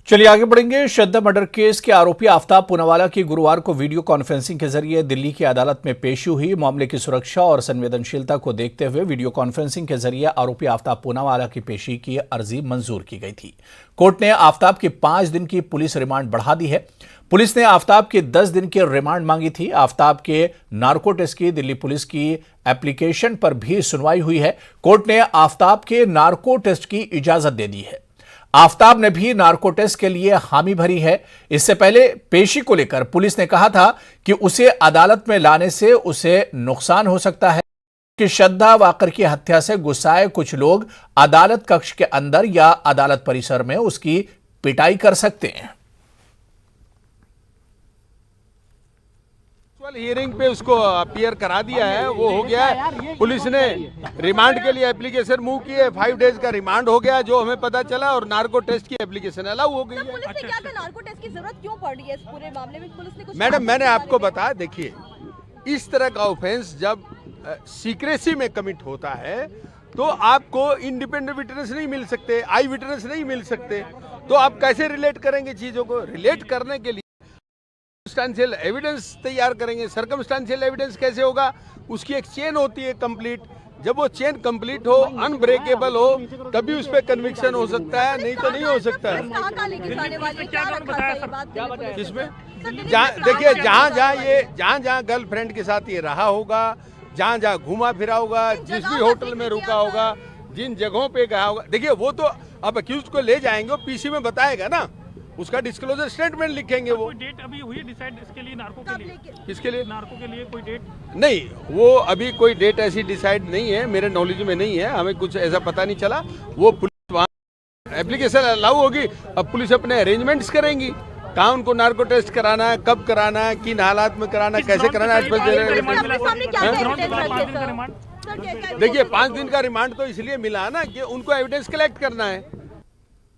चलिए आगे बढ़ेंगे। श्रद्धा मर्डर केस के आरोपी आफ्ताब पूनावाला की गुरुवार को वीडियो कॉन्फ्रेंसिंग के जरिए दिल्ली की अदालत में पेशी हुई। मामले की सुरक्षा और संवेदनशीलता को देखते हुए वीडियो कॉन्फ्रेंसिंग के जरिए आरोपी आफ्ताब पूनावाला की पेशी की अर्जी मंजूर की गई थी। कोर्ट ने आफ्ताब की 5 दिन की पुलिस रिमांड बढ़ा दी है। पुलिस ने आफ्ताब की 10 दिन की रिमांड मांगी थी। आफ्ताब के नार्को टेस्ट की दिल्ली पुलिस की एप्लीकेशन पर भी सुनवाई हुई है। कोर्ट ने आफ्ताब के नार्को टेस्ट की इजाजत दे दी है। आफ्ताब ने भी नार्को टेस्ट के लिए हामी भरी है। इससे पहले पेशी को लेकर पुलिस ने कहा था कि उसे अदालत में लाने से उसे नुकसान हो सकता है कि श्रद्धा वाकर की हत्या से गुस्साए कुछ लोग अदालत कक्ष के अंदर या अदालत परिसर में उसकी पिटाई कर सकते हैं। हियरिंग पे उसको अपीयर करा दिया है, वो हो गया है। पुलिस ने रिमांड के लिए एप्लीकेशन मूव की है। 5 डेज का रिमांड हो गया जो हमें पता चला, और नार्को टेस्ट की एप्लीकेशन अलाउ हो गई है। पुलिस ने क्या था, नार्को टेस्ट की जरूरत क्यों पड़ रही है इस पूरे मामले में? पुलिस ने कुछ मैडम, मैंने आपको बताया, देखिए इस तरह का ऑफेंस जब सीक्रेसी में कमिट होता है तो आपको इंडिपेंडेंट विटनेस नहीं मिल सकते, आई विटनेस नहीं मिल सकते, तो आप कैसे रिलेट करेंगे चीजों को? रिलेट करने के लिए सर्कमस्टेंशियल एविडेंस तैयार करेंगे। सर्कमस्टेंशियल एविडेंस कैसे होगा? उसकी एक चेन होती है कंप्लीट। जब वो चेन कंप्लीट हो, अनब्रेकेबल हो, तभी उस पर कन्विक्शन हो सकता है, नहीं तो नहीं हो सकता है। किसमें? देखिए, जहाँ जहाँ गर्लफ्रेंड के साथ ये रहा होगा, जहाँ जहाँ घूमा फिरा होगा, जिस भी होटल में रुका होगा, जिन जगहों पे गया होगा, देखिए वो तो अब अक्यूज को ले जाएंगे, वो पीसी में बताएगा ना, उसका डिस्क्लोजर स्टेटमेंट लिखेंगे। वो कोई डेट अभी हुई डिसाइड इसके लिए, नार्को के लिए? किसके लिए? नार्को के लिए कोई डेट नहीं, वो अभी कोई डेट ऐसी डिसाइड नहीं है, मेरे नॉलेज में नहीं है, हमें कुछ ऐसा पता नहीं चला। वो पुलिस वहाँ एप्लीकेशन अलाउ होगी, अब पुलिस अपने अरेंजमेंट्स करेंगी, कहाँ उनको नार्को टेस्ट कराना है, कब कराना है, किन हालात में कराना है, कैसे कराना है। देखिए 5 दिन का रिमांड तो इसलिए मिला ना कि उनको एविडेंस कलेक्ट करना है।